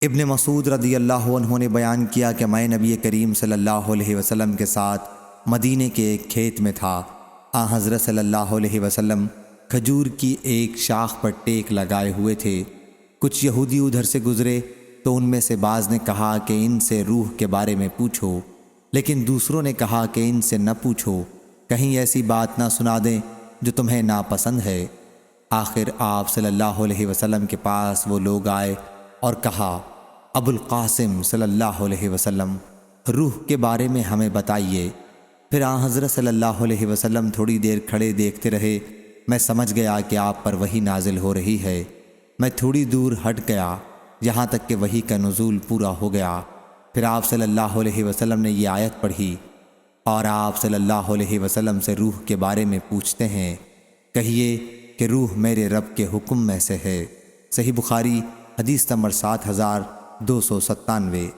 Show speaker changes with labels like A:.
A: ابن مسعود رضی اللہ عنہ نے بیان کیا کہ میں نبی کریم صلی اللہ علیہ وسلم کے ساتھ مدینے کے ایک کھیت میں تھا۔ حضرت صلی اللہ علیہ وسلم کھجور کی ایک شاخ پر ٹیک لگائے ہوئے تھے۔ کچھ یہودی ادھر سے گزرے تو ان میں سے بعض نے کہا کہ ان سے روح کے بارے میں پوچھو، لیکن دوسروں نے کہا کہ ان سے نہ پوچھو، کہیں ایسی بات نہ سنا دیں جو تمہیں ناپسند ہے۔ آخر آپ صلی اللہ علیہ وسلم کے پاس وہ لوگ آئے اور کہا، ابو القاسم صلی اللہ علیہ وسلم، روح کے بارے میں ہمیں بتائیے۔ پھر حضرت صلی اللہ علیہ وسلم تھوڑی دیر کھڑے دیکھتے رہے۔ میں سمجھ گیا کہ آپ پر وحی نازل ہو رہی ہے۔ میں تھوڑی دور ہٹ گیا یہاں تک کہ وحی کا نزول پورا ہو گیا۔ پھر آپ صلی اللہ علیہ وسلم نے یہ آیت پڑھی، اور آپ صلی اللہ علیہ وسلم سے روح کے بارے میں پوچھتے ہیں، کہیے کہ روح میرے رب کے حکم میں سے ہے۔ صحیح بخاری حدیث نمبر 7297۔